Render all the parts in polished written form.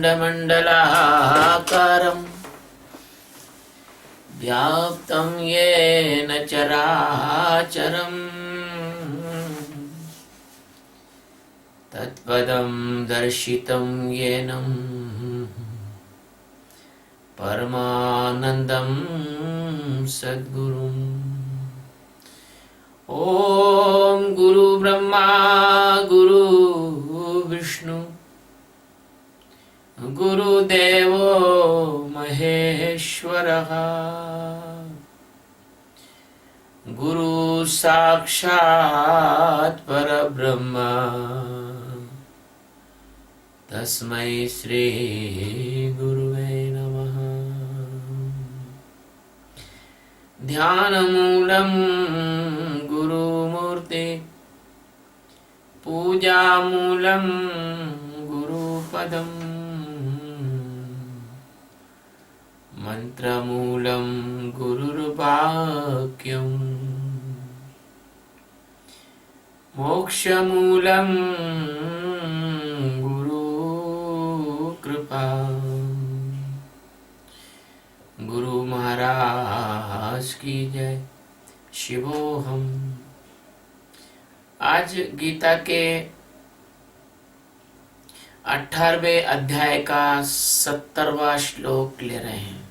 खण्डमण्डलाकारम् व्याप्तं येन चराचरम् तत्पदं दर्शितं येन परमानन्दं सद्गुरुम्। ॐ गुरु ब्रह्मा गुरु विष्णु गुरुदेवो महेश्वरः गुरु साक्षात् परब्रह्म तस्मै श्री गुरुवे नमः। ध्यानमूलं गुरुमूर्ति पूजामूलं गुरुपदम् मंत्रमूलं गुरुर्वाक्यम् मोक्षमूलं गुरुकृपा। गुरु महाराज की जय। शिवोहम। आज गीता के 18वें अध्याय का 70वां श्लोक ले रहे हैं।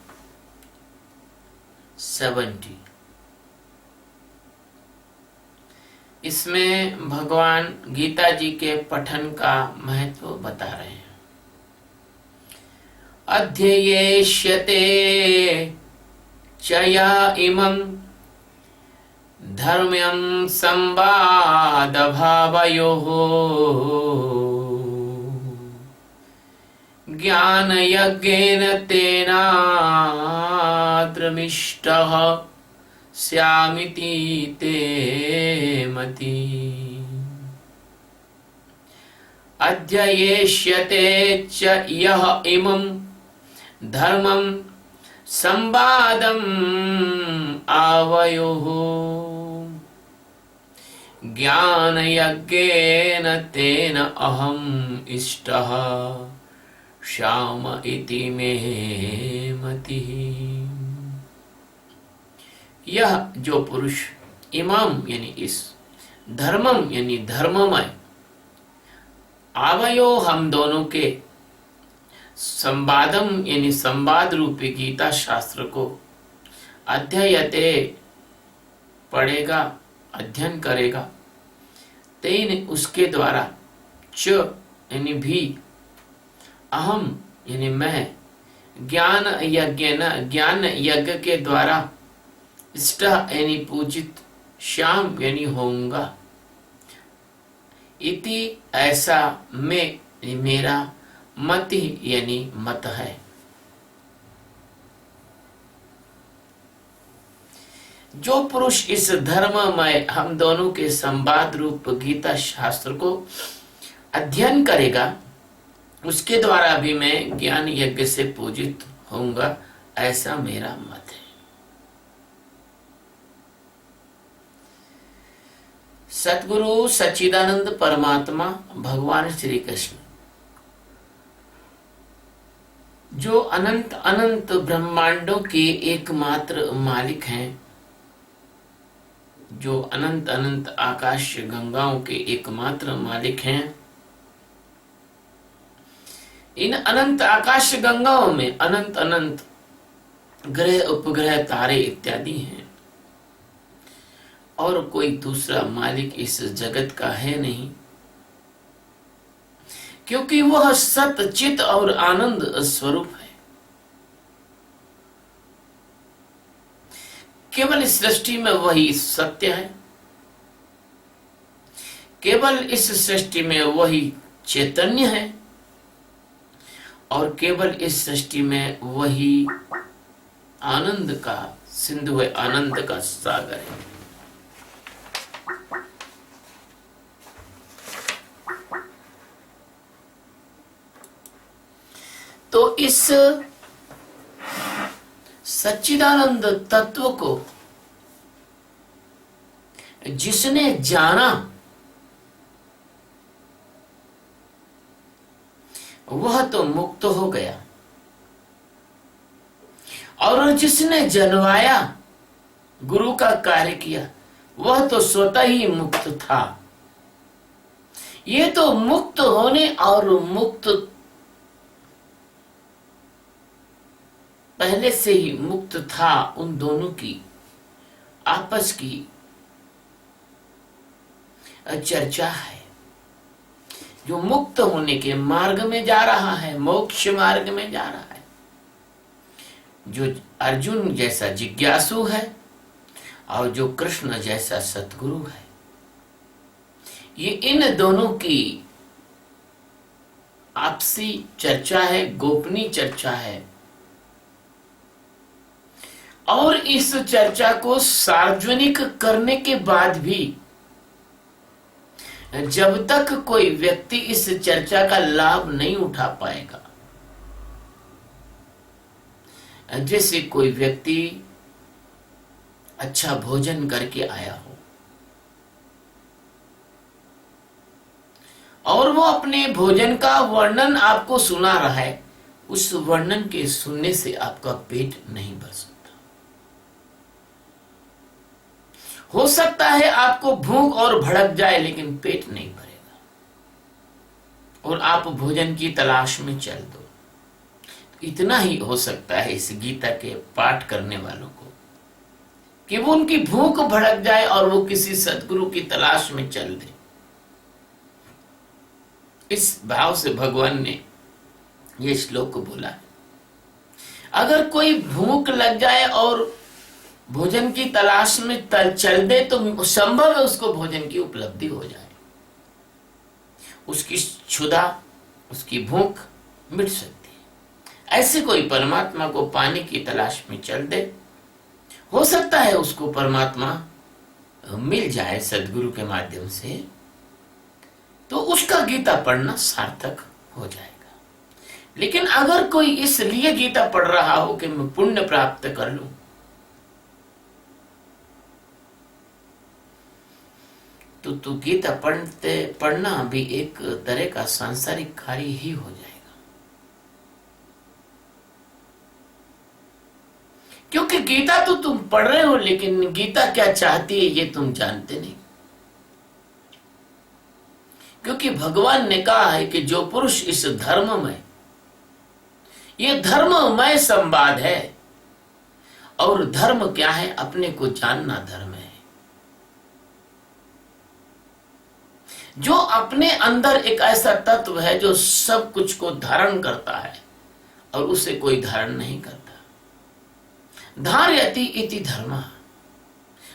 70। इसमें भगवान गीता जी के पठन का महत्व बता रहे हैं। अध्ययेष्यते च या इमं धर्म्यं संवाद भावयोः ज्ञान यज्ञेन तेनाद्रमिष्टः स्यामिति ते मति। अध्ययेष्यते च यः इमं धर्मं संवादम् आवयोः ज्ञान यज्ञेन तेन अहम् इष्टः श्याम इति मे मतिः। यह जो पुरुष इमाम यानी इस धर्मम यानी धर्ममय आवयो हम दोनों के संवादम यानी संवाद रूपी गीता शास्त्र को अध्ययते पढ़ेगा अध्ययन करेगा तेन उसके द्वारा च यानी भी अहम यानी मैं ज्ञान यज्ञ न ज्ञान यज्ञ के द्वारा इष्ट यानी पूजित श्याम यानी होऊंगा इति ऐसा में मेरा मति यानी मत है। जो पुरुष इस धर्ममय हम दोनों के संवाद रूप गीता शास्त्र को अध्ययन करेगा उसके द्वारा भी मैं ज्ञान यज्ञ से पूजित होऊंगा ऐसा मेरा मत है। सतगुरु सच्चिदानंद परमात्मा भगवान श्री कृष्ण जो अनंत अनंत ब्रह्मांडों के एकमात्र मालिक हैं, जो अनंत अनंत आकाश गंगाओं के एकमात्र मालिक हैं, इन अनंत आकाश गंगाओं में अनंत अनंत ग्रह उपग्रह तारे इत्यादि हैं और कोई दूसरा मालिक इस जगत का है नहीं, क्योंकि वह सत चित और आनंद स्वरूप है। केवल इस सृष्टि में वही सत्य है, केवल इस सृष्टि में वही चैतन्य है और केवल इस सृष्टि में वही आनंद का सिंधु है, आनंद का सागर है। तो इस सच्चिदानंद तत्व को जिसने जाना वह तो मुक्त हो गया, और जिसने जलवाया, गुरु का कार्य किया, वह तो स्वतः ही मुक्त था। ये तो मुक्त होने और मुक्त पहले से ही मुक्त था, उन दोनों की आपस की चर्चा है। जो मुक्त होने के मार्ग में जा रहा है, मोक्ष मार्ग में जा रहा है, जो अर्जुन जैसा जिज्ञासु है और जो कृष्ण जैसा सतगुरु है, ये इन दोनों की आपसी चर्चा है, गोपनीय चर्चा है। और इस चर्चा को सार्वजनिक करने के बाद भी जब तक कोई व्यक्ति इस चर्चा का लाभ नहीं उठा पाएगा, जैसे कोई व्यक्ति अच्छा भोजन करके आया हो और वो अपने भोजन का वर्णन आपको सुना रहा है, उस वर्णन के सुनने से आपका पेट नहीं भर सकता। हो सकता है आपको भूख और भड़क जाए, लेकिन पेट नहीं भरेगा और आप भोजन की तलाश में चल दो। इतना ही हो सकता है इस गीता के पाठ करने वालों को कि वो उनकी भूख भड़क जाए और वो किसी सद्गुरु की तलाश में चल दे। इस भाव से भगवान ने ये श्लोक बोला है। अगर कोई भूख लग जाए और भोजन की तलाश में चल दे तो संभव है उसको भोजन की उपलब्धि हो जाए, उसकी क्षुधा, उसकी भूख मिट सकती है। ऐसे कोई परमात्मा को पाने की तलाश में चल दे, हो सकता है उसको परमात्मा मिल जाए सद्गुरु के माध्यम से, तो उसका गीता पढ़ना सार्थक हो जाएगा। लेकिन अगर कोई इसलिए गीता पढ़ रहा हो कि मैं पुण्य प्राप्त कर लूं, तो गीता पढ़ना भी एक तरह का सांसारिक कार्य ही हो जाएगा, क्योंकि गीता तो तुम पढ़ रहे हो, लेकिन गीता क्या चाहती है ये तुम जानते नहीं। क्योंकि भगवान ने कहा है कि जो पुरुष इस धर्म में, ये धर्ममय संवाद है, और धर्म क्या है? अपने को जानना धर्म है। जो अपने अंदर एक ऐसा तत्व है जो सब कुछ को धारण करता है और उसे कोई धारण नहीं करता। धारयति इति धर्मः,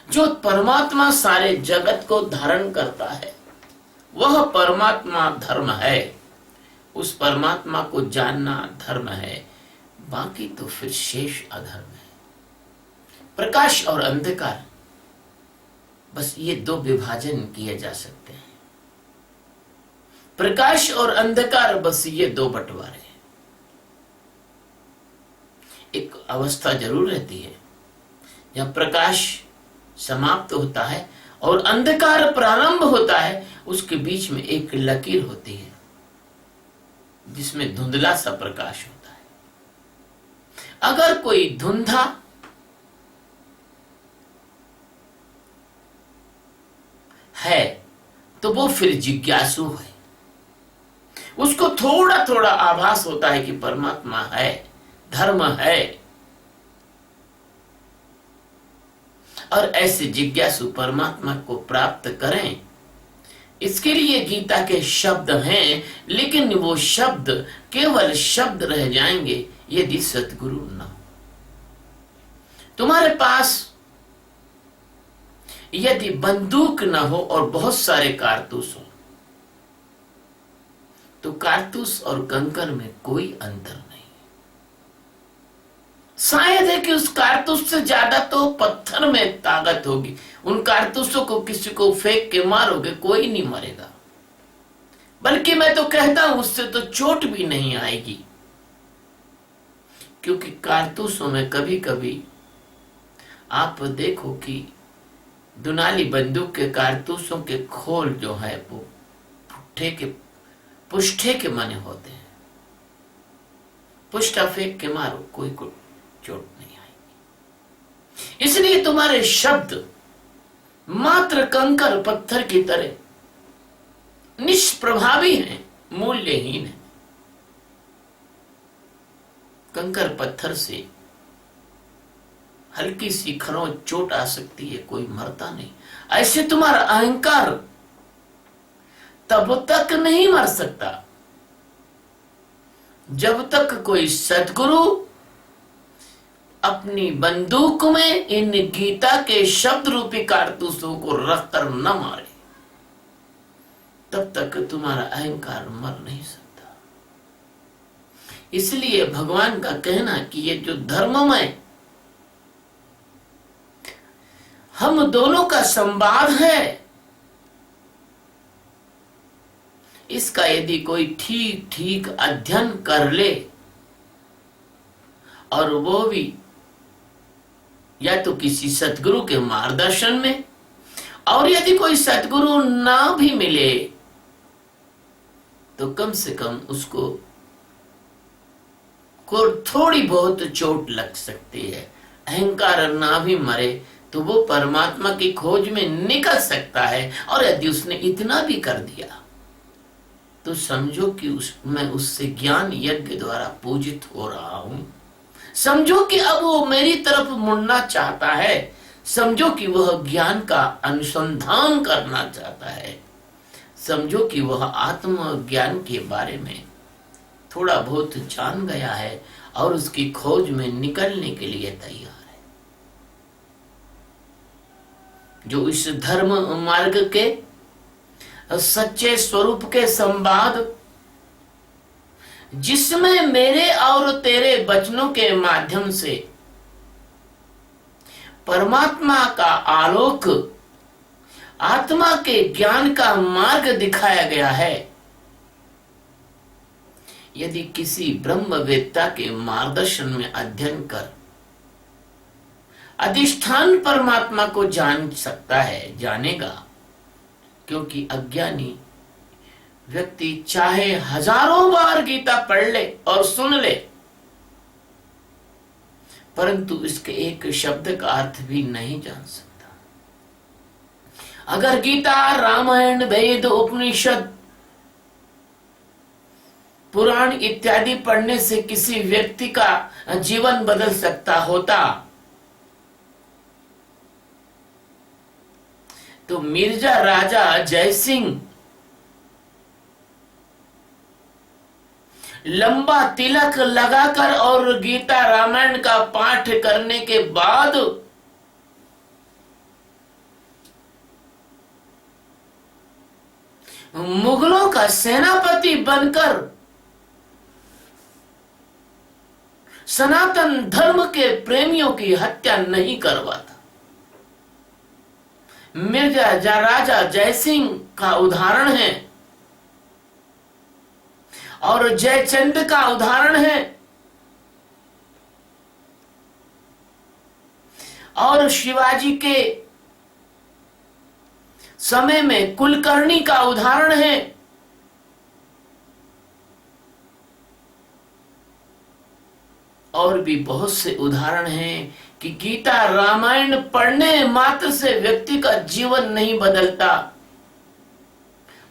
जो परमात्मा सारे जगत को धारण करता है वह परमात्मा धर्म है। उस परमात्मा को जानना धर्म है, बाकी तो फिर शेष अधर्म है। प्रकाश और अंधकार, बस ये दो विभाजन किए जा सकते हैं। प्रकाश और अंधकार, बस ये दो बंटवारे हैं। एक अवस्था जरूर रहती है जब प्रकाश समाप्त होता है और अंधकार प्रारंभ होता है, उसके बीच में एक लकीर होती है जिसमें धुंधला सा प्रकाश होता है। अगर कोई धुंधा है तो वो फिर जिज्ञासु है, उसको थोड़ा थोड़ा आभास होता है कि परमात्मा है, धर्म है। और ऐसे जिज्ञासु परमात्मा को प्राप्त करें, इसके लिए गीता के शब्द हैं, लेकिन वो शब्द केवल शब्द रह जाएंगे यदि सतगुरु न हो। तुम्हारे पास यदि बंदूक न हो और बहुत सारे कारतूस हो, तो कारतूस और कंकर में कोई अंतर नहीं। शायद है कि उस कारतूस से ज्यादा तो पत्थर में ताकत होगी। उन कारतूसों को किसी को फेंक के मारोगे, कोई नहीं मरेगा, बल्कि मैं तो कहता हूं उससे तो चोट भी नहीं आएगी। क्योंकि कारतूसों में कभी कभी आप देखो कि दुनाली बंदूक के कारतूसों के खोल जो है वो पुष्ठे के माने होते हैं, पुष्टा फेंक के मारो, कोई को चोट नहीं आएगी। इसलिए तुम्हारे शब्द मात्र कंकर पत्थर की तरह निष्प्रभावी हैं, मूल्यहीन है। कंकर पत्थर से हल्की सी खरोंच चोट आ सकती है, कोई मरता नहीं। ऐसे तुम्हारा अहंकार तब तक नहीं मर सकता जब तक कोई सद्गुरु अपनी बंदूक में इन गीता के शब्द रूपी कारतूसों को रखकर न मारे, तब तक तुम्हारा अहंकार मर नहीं सकता। इसलिए भगवान का कहना कि ये जो धर्ममय हम दोनों का संवाद है, इसका यदि कोई ठीक ठीक अध्ययन कर ले, और वो भी या तो किसी सतगुरु के मार्गदर्शन में, और यदि कोई सतगुरु ना भी मिले तो कम से कम उसको को थोड़ी बहुत चोट लग सकती है। अहंकार ना भी मरे तो वो परमात्मा की खोज में निकल सकता है। और यदि उसने इतना भी कर दिया तो समझो कि मैं उससे ज्ञान यज्ञ द्वारा पूजित हो रहा हूं। समझो कि अब वो मेरी तरफ मुड़ना चाहता है। समझो कि वह ज्ञान का अनुसंधान करना चाहता है। समझो कि वह आत्म ज्ञान के बारे में थोड़ा बहुत जान गया है और उसकी खोज में निकलने के लिए तैयार है। जो इस धर्म मार्ग के सच्चे स्वरूप के संवाद, जिसमें मेरे और तेरे वचनों के माध्यम से परमात्मा का आलोक, आत्मा के ज्ञान का मार्ग दिखाया गया है, यदि किसी ब्रह्मवेत्ता के मार्गदर्शन में अध्ययन कर अधिष्ठान परमात्मा को जान सकता है, जानेगा। क्योंकि अज्ञानी व्यक्ति चाहे हजारों बार गीता पढ़ ले और सुन ले, परंतु इसके एक शब्द का अर्थ भी नहीं जान सकता। अगर गीता, रामायण, वेद, उपनिषद, पुराण इत्यादि पढ़ने से किसी व्यक्ति का जीवन बदल सकता होता तो मिर्जा राजा जयसिंह लंबा तिलक लगाकर और गीता रामायण का पाठ करने के बाद मुगलों का सेनापति बनकर सनातन धर्म के प्रेमियों की हत्या नहीं करवाता। मिर्जा राजा जयसिंह का उदाहरण है और जयचंद का उदाहरण है और शिवाजी के समय में कुलकर्णी का उदाहरण है। और भी बहुत से उदाहरण हैं कि गीता रामायण पढ़ने मात्र से व्यक्ति का जीवन नहीं बदलता।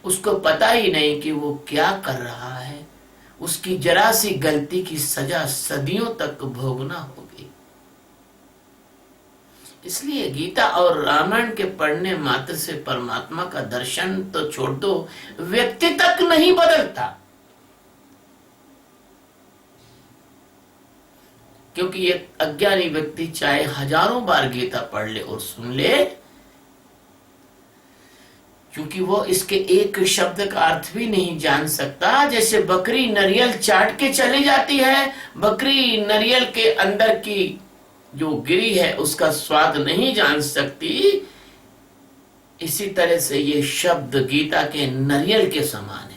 उसको पता ही नहीं कि वो क्या कर रहा है। उसकी जरा सी गलती की सजा सदियों तक भोगना होगी। इसलिए गीता और रामायण के पढ़ने मात्र से परमात्मा का दर्शन तो छोड़ दो, व्यक्ति तक नहीं बदलता। क्योंकि ये अज्ञानी व्यक्ति चाहे हजारों बार गीता पढ़ ले और सुन ले, क्योंकि वो इसके एक शब्द का अर्थ भी नहीं जान सकता। जैसे बकरी नारियल चाट के चली जाती है, बकरी नारियल के अंदर की जो गिरी है उसका स्वाद नहीं जान सकती, इसी तरह से ये शब्द गीता के नारियल के समान है।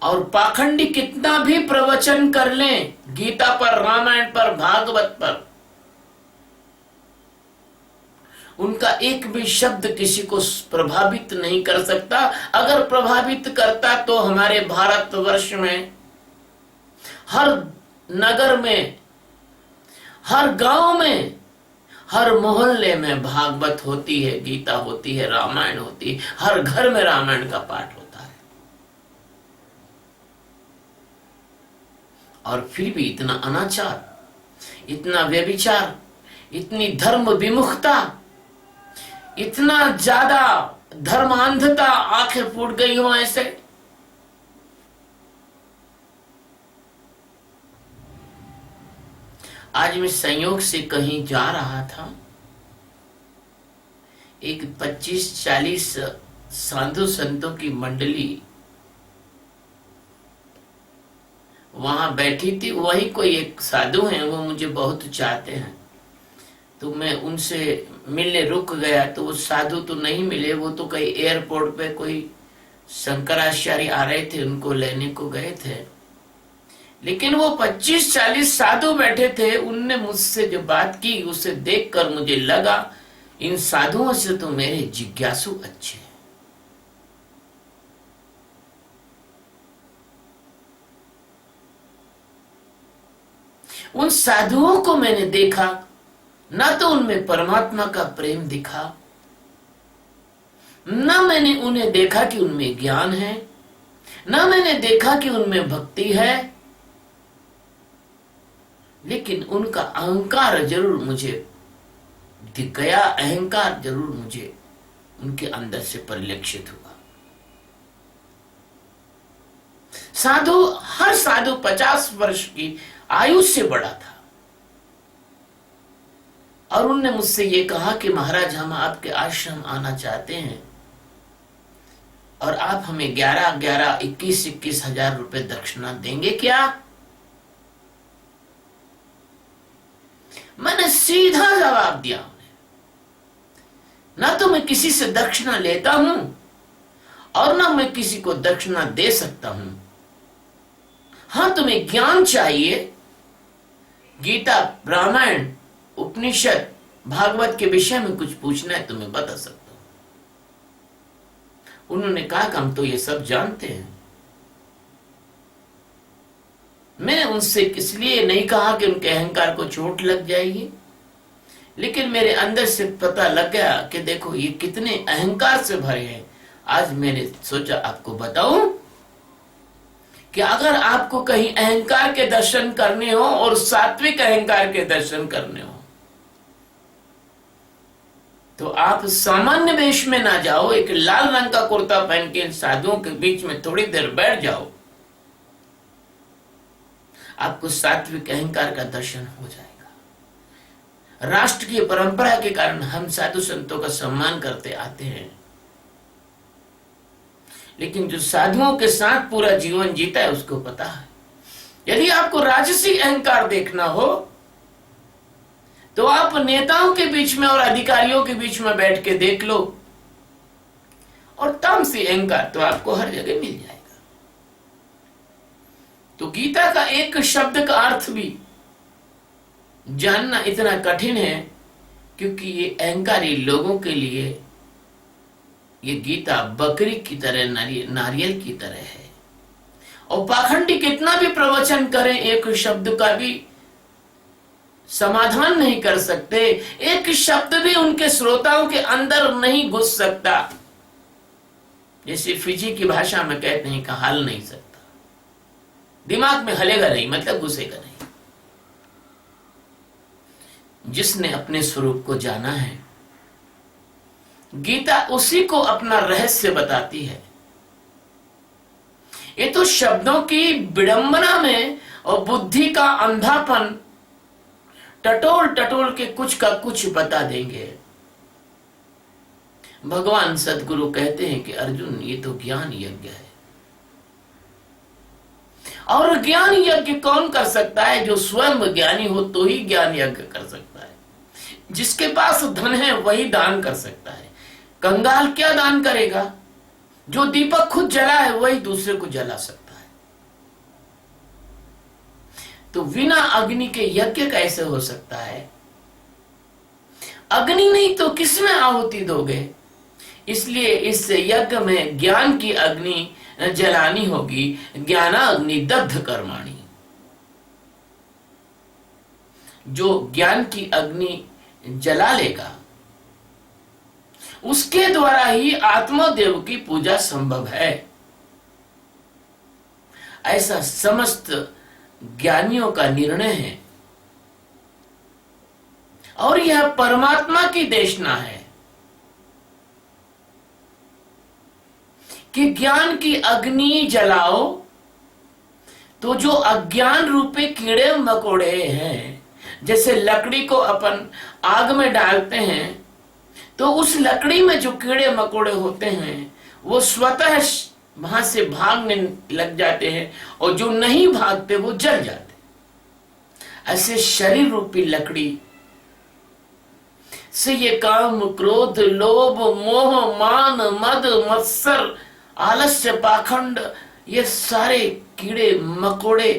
और पाखंडी कितना भी प्रवचन कर लें गीता पर, रामायण पर, भागवत पर, उनका एक भी शब्द किसी को प्रभावित नहीं कर सकता। अगर प्रभावित करता तो हमारे भारतवर्ष में हर नगर में, हर गांव में, हर मोहल्ले में भागवत होती है, गीता होती है, रामायण होती है, हर घर में रामायण का पाठ होता है। और फिर भी इतना अनाचार, इतना व्यभिचार, इतनी धर्म विमुखता, इतना ज्यादा धर्मांधता, आंखें फूट गई हो ऐसे। आज मैं संयोग से कहीं जा रहा था, एक 25-40 साधु संतों की मंडली वहां बैठी थी। वही कोई एक साधु हैं, वो मुझे बहुत चाहते हैं, तो मैं उनसे मिलने रुक गया। तो वो साधु तो नहीं मिले, वो तो कहीं एयरपोर्ट पे कोई शंकराचार्य आ रहे थे, उनको लेने को गए थे। लेकिन वो 25-40 साधु बैठे थे, उनने मुझसे जो बात की उसे देखकर मुझे लगा इन साधुओं से तो मेरे जिज्ञासु अच्छे हैं। उन साधुओं को मैंने देखा, ना तो उनमें परमात्मा का प्रेम दिखा, ना मैंने उन्हें देखा कि उनमें ज्ञान है, ना मैंने देखा कि उनमें भक्ति है। लेकिन उनका अहंकार जरूर मुझे दिख गया, अहंकार जरूर मुझे उनके अंदर से परिलक्षित हुआ। साधु, हर साधु 50 वर्ष की आयु से बड़ा था। और उनने मुझसे ये कहा कि महाराज, हम आपके आश्रम आना चाहते हैं और आप हमें 11-11, 21-21 हजार रुपए दक्षिणा देंगे क्या? मैंने सीधा जवाब दिया उन्हें, ना तो मैं किसी से दक्षिणा लेता हूं और ना मैं किसी को दक्षिणा दे सकता हूं। हाँ, तुम्हें ज्ञान चाहिए, गीता, रामायण, उपनिषद, भागवत के विषय में कुछ पूछना है तो मैं बता सकता हूं। उन्होंने कहा कि हम तो ये सब जानते हैं। मैंने उनसे इसलिए नहीं कहा कि उनके अहंकार को चोट लग जाएगी, लेकिन मेरे अंदर से पता लग गया कि देखो ये कितने अहंकार से भरे हैं। आज मैंने सोचा आपको बताऊं कि अगर आपको कहीं अहंकार के दर्शन करने हो और सात्विक अहंकार के दर्शन करने हो तो आप सामान्य वेश में ना जाओ, एक लाल रंग का कुर्ता पहन के इन साधुओं के बीच में थोड़ी देर बैठ जाओ, आपको सात्विक अहंकार का दर्शन हो जाएगा। राष्ट्र की परंपरा के कारण हम साधु संतों का सम्मान करते आते हैं, लेकिन जो साधुओं के साथ पूरा जीवन जीता है उसको पता है। यदि आपको राजसी अहंकार देखना हो तो आप नेताओं के बीच में और अधिकारियों के बीच में बैठ के देख लो, और तामसी अहंकार तो आपको हर जगह मिल जाएगा। तो गीता का एक शब्द का अर्थ भी जानना इतना कठिन है, क्योंकि ये अहंकारी लोगों के लिए ये गीता बकरी की तरह, नारियल की तरह है। और पाखंडी कितना भी प्रवचन करें, एक शब्द का भी समाधान नहीं कर सकते, एक शब्द भी उनके श्रोताओं के अंदर नहीं घुस सकता। जैसे फिजी की भाषा में कहते हैं कि हल नहीं सकता, दिमाग में हलेगा नहीं, मतलब घुसेगा नहीं। जिसने अपने स्वरूप को जाना है, गीता उसी को अपना रहस्य बताती है। ये तो शब्दों की विडंबना में और बुद्धि का अंधापन टटोल टटोल के कुछ का कुछ बता देंगे। भगवान सदगुरु कहते हैं कि अर्जुन, ये तो ज्ञान यज्ञ है। और ज्ञान यज्ञ कौन कर सकता है? जो स्वयं ज्ञानी हो तो ही ज्ञान यज्ञ कर सकता है। जिसके पास धन है वही दान कर सकता है। कंगाल क्या दान करेगा? जो दीपक खुद जला है वही दूसरे को जला सकता है। तो बिना अग्नि के यज्ञ कैसे हो सकता है? अग्नि नहीं तो किसमें आहुति दोगे? इसलिए इस यज्ञ में ज्ञान की अग्नि जलानी होगी। ज्ञानाग्नि दग्ध कर्माणि। जो ज्ञान की अग्नि जला लेगा उसके द्वारा ही आत्मदेव की पूजा संभव है। ऐसा समस्त ज्ञानियों का निर्णय है और यह परमात्मा की देशना है कि ज्ञान की अग्नि जलाओ तो जो अज्ञान रूपी कीड़े मकोड़े हैं, जैसे लकड़ी को अपन आग में डालते हैं तो उस लकड़ी में जो कीड़े मकोड़े होते हैं वो स्वतः वहां से भागने लग जाते हैं और जो नहीं भागते वो जल जाते। ऐसे शरीर रूपी लकड़ी से ये काम, क्रोध, लोभ, मोह, मान, मद, मत्सर, आलस्य, पाखंड, ये सारे कीड़े मकोड़े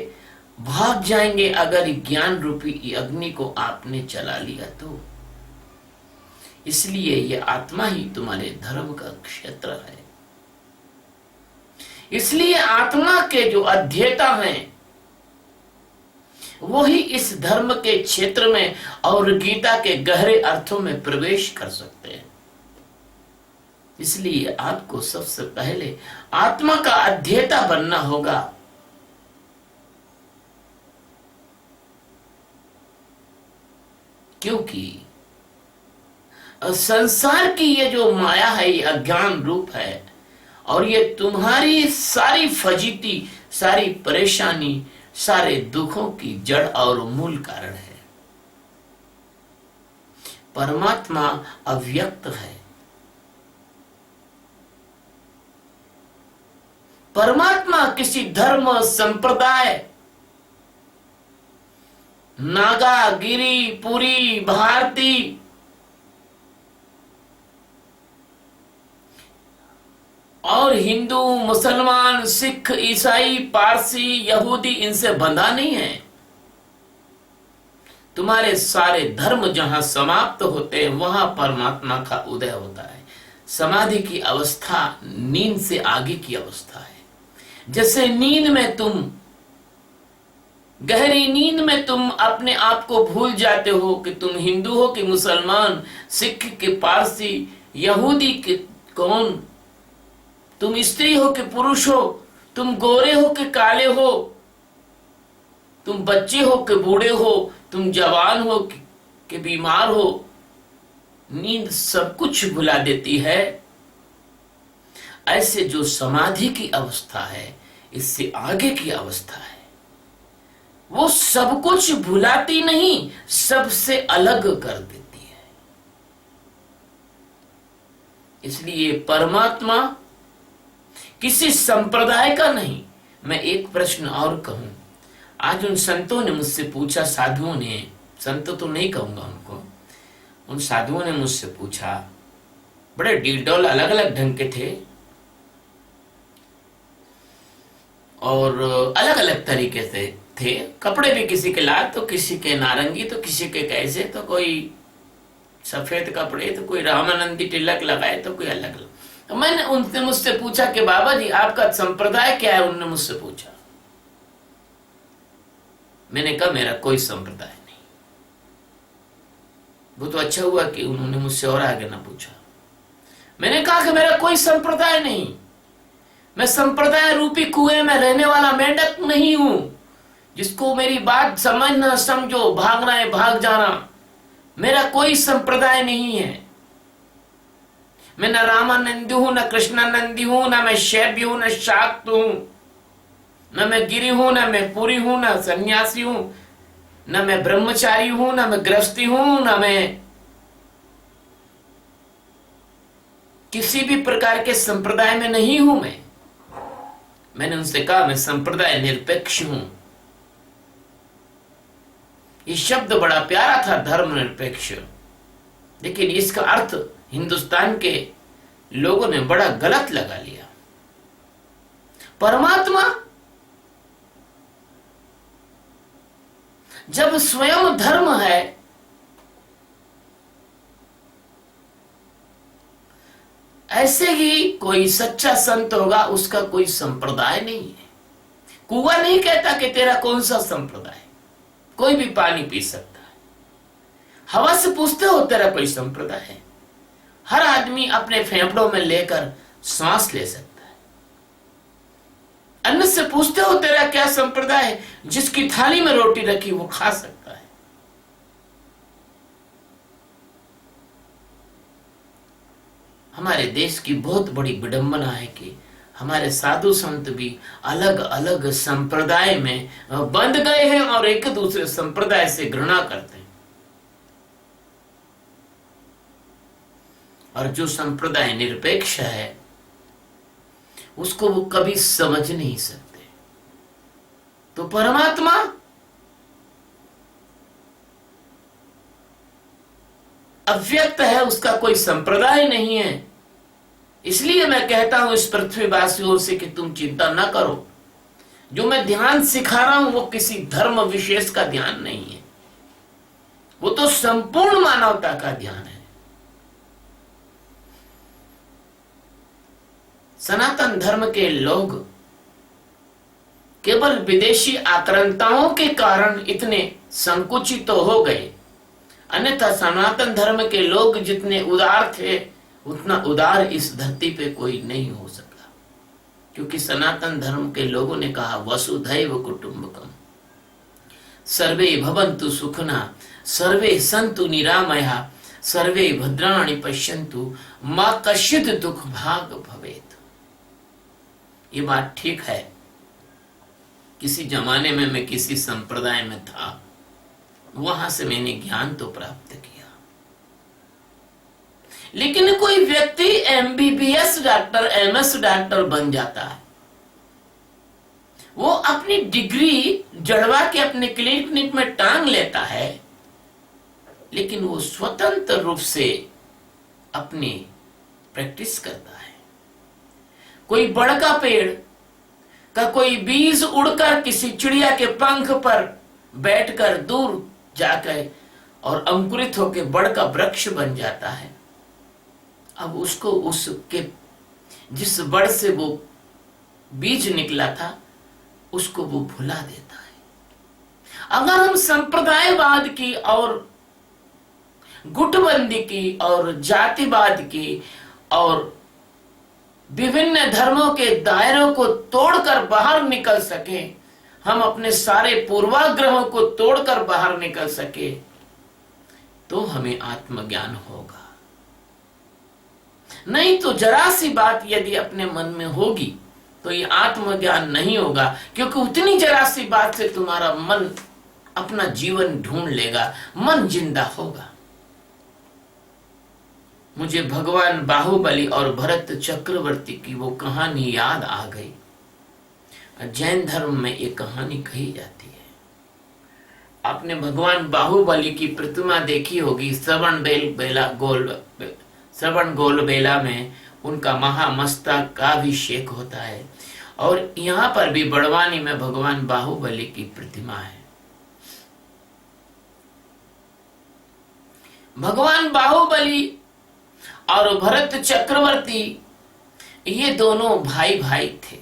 भाग जाएंगे अगर ज्ञान रूपी अग्नि को आपने जला लिया तो। इसलिए ये आत्मा ही तुम्हारे धर्म का क्षेत्र है। इसलिए आत्मा के जो अध्येता हैं वो ही इस धर्म के क्षेत्र में और गीता के गहरे अर्थों में प्रवेश कर सकते हैं। इसलिए आपको सबसे पहले आत्मा का अध्येता बनना होगा। क्योंकि संसार की ये जो माया है ये अज्ञान रूप है और ये तुम्हारी सारी फजीती, सारी परेशानी, सारे दुखों की जड़ और मूल कारण है। परमात्मा अव्यक्त है। परमात्मा किसी धर्म, संप्रदाय, नागा, गिरी, पुरी, भारती, और हिंदू, मुसलमान, सिख, ईसाई, पारसी, यहूदी इनसे बंधा नहीं है। तुम्हारे सारे धर्म जहां समाप्त होते हैं वहां परमात्मा का उदय होता है। समाधि की अवस्था नींद से आगे की अवस्था है। जैसे नींद में तुम, गहरी नींद में तुम अपने आप को भूल जाते हो कि तुम हिंदू हो कि मुसलमान, सिख के पारसी, यहूदी के कौन, तुम स्त्री हो कि पुरुष हो, तुम गोरे हो कि काले हो, तुम बच्चे हो कि बूढ़े हो, तुम जवान हो कि बीमार हो। नींद सब कुछ भुला देती है। ऐसे जो समाधि की अवस्था है, इससे आगे की अवस्था है, वो सब कुछ भुलाती नहीं, सबसे अलग कर देती है। इसलिए परमात्मा किसी संप्रदाय का नहीं। मैं एक प्रश्न और कहूं, आज उन संतों ने मुझसे पूछा, साधुओं ने, संत तो नहीं कहूंगा उनको, उन साधुओं ने मुझसे पूछा, बड़े डील अलग अलग ढंग के थे और अलग अलग तरीके से थे। कपड़े भी किसी के लाल तो किसी के नारंगी तो किसी के कैसे, तो कोई सफेद कपड़े तो कोई रामानंदी तिलक लगाए तो कोई अलग अलग। तो मैंने उनसे मुझसे पूछा कि बाबा जी आपका संप्रदाय क्या है? उन्होंने मुझसे पूछा। मैंने कहा मेरा कोई संप्रदाय नहीं। वो तो अच्छा हुआ कि उन्होंने मुझसे और आगे ना पूछा। मैंने कहा कि मेरा कोई संप्रदाय नहीं, मैं संप्रदाय रूपी कुएं में रहने वाला मेंढक नहीं हूं जिसको मेरी बात समझ ना समझो, भागना है भाग जाना। मेरा कोई संप्रदाय नहीं है। मैं न रामानंदी हूं, न कृष्णानंदी हूं, न मैं शैवी हूं, न शाक्त हूं, न मैं गिरी हूं, न मैं पुरी हूं, न सन्यासी हूं, न मैं ब्रह्मचारी हूं, न मैं गृहस्थी हूं, न मैं किसी भी प्रकार के संप्रदाय में नहीं हूं। मैंने उनसे कहा मैं संप्रदाय निरपेक्ष हूं। ये शब्द बड़ा प्यारा था, धर्म निरपेक्ष, लेकिन इसका अर्थ हिंदुस्तान के लोगों ने बड़ा गलत लगा लिया। परमात्मा जब स्वयं धर्म है ऐसे ही कोई सच्चा संत होगा, उसका कोई संप्रदाय नहीं है। कुआं नहीं कहता कि तेरा कौन सा संप्रदाय, कोई भी पानी पी सकता है। हवा से पूछते हो तेरा कोई संप्रदाय है? हर आदमी अपने फेफड़ों में लेकर सांस ले सकता है। अन्न से पूछते हो तेरा क्या संप्रदाय है? जिसकी थाली में रोटी रखी वो खा सकता है। हमारे देश की बहुत बड़ी विडंबना है कि हमारे साधु संत भी अलग अलग संप्रदाय में बंध गए हैं और एक दूसरे संप्रदाय से घृणा करते हैं। और जो संप्रदाय निरपेक्ष है उसको वो कभी समझ नहीं सकते। तो परमात्मा अव्यक्त है, उसका कोई संप्रदाय नहीं है। इसलिए मैं कहता हूं इस पृथ्वीवासियों से कि तुम चिंता ना करो। जो मैं ध्यान सिखा रहा हूं वो किसी धर्म विशेष का ध्यान नहीं है, वो तो संपूर्ण मानवता का ध्यान है। सनातन धर्म के लोग केवल विदेशी आक्रांताओं के कारण इतने संकुचित तो हो गए, अन्यथा सनातन धर्म के लोग जितने उदार थे उतना उदार इस धरती पे कोई नहीं हो सका। क्योंकि सनातन धर्म के लोगों ने कहा वसुधैव कुटुंबकम, सर्वे भवन्तु सुखिनः, सर्वे सन्तु निरामयाः, सर्वे भद्राणि पश्यन्तु मा कश्चित् दुःख भाग भवेत्। ये बात ठीक है। किसी जमाने में मैं किसी संप्रदाय में था, वहां से मैंने ज्ञान तो प्राप्त किया। लेकिन कोई व्यक्ति एमबीबीएस डॉक्टर, एमएस डॉक्टर बन जाता है, वो अपनी डिग्री जड़वा के अपने क्लिनिक में टांग लेता है, लेकिन वो स्वतंत्र रूप से अपनी प्रैक्टिस करता है। कोई बड़का पेड़ का कोई बीज उड़कर किसी चिड़िया के पंख पर बैठकर दूर जाकर और अंकुरित होकर बड़का वृक्ष बन जाता है। अब उसको उसके जिस बड़ से वो बीज निकला था उसको वो भुला देता है। अगर हम संप्रदायवाद की और गुटबंदी की और जातिवाद की और विभिन्न धर्मों के दायरों को तोड़कर बाहर निकल सके, हम अपने सारे पूर्वाग्रहों को तोड़कर बाहर निकल सके, तो हमें आत्मज्ञान होगा। नहीं तो जरा सी बात यदि अपने मन में होगी तो ये आत्मज्ञान नहीं होगा, क्योंकि उतनी जरा सी बात से तुम्हारा मन अपना जीवन ढूंढ लेगा, मन जिंदा होगा। मुझे भगवान बाहुबली और भरत चक्रवर्ती की वो कहानी याद आ गई। जैन धर्म में ये कहानी कही जाती है। आपने भगवान बाहुबली की प्रतिमा देखी होगी, श्रवण गोल बेला में उनका महामस्तक का अभिषेक होता है। और यहाँ पर भी बड़वानी में भगवान बाहुबली की प्रतिमा है। भगवान बाहुबली और भरत चक्रवर्ती ये दोनों भाई भाई थे।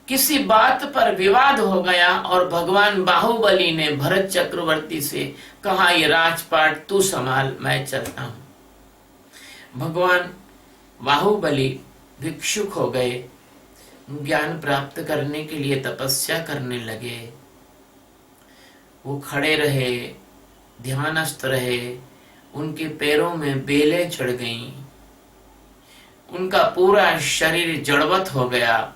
किसी बात पर विवाद हो गया और भगवान बाहुबली ने भरत चक्रवर्ती से कहा ये राजपाट तू संभाल, मैं चलता हूं। भगवान बाहुबली भिक्षुक हो गए, ज्ञान प्राप्त करने के लिए तपस्या करने लगे। वो खड़े रहे, ध्यानस्थ रहे, उनके पैरों में बेलें चढ़ गईं, उनका पूरा शरीर जड़वत हो गया,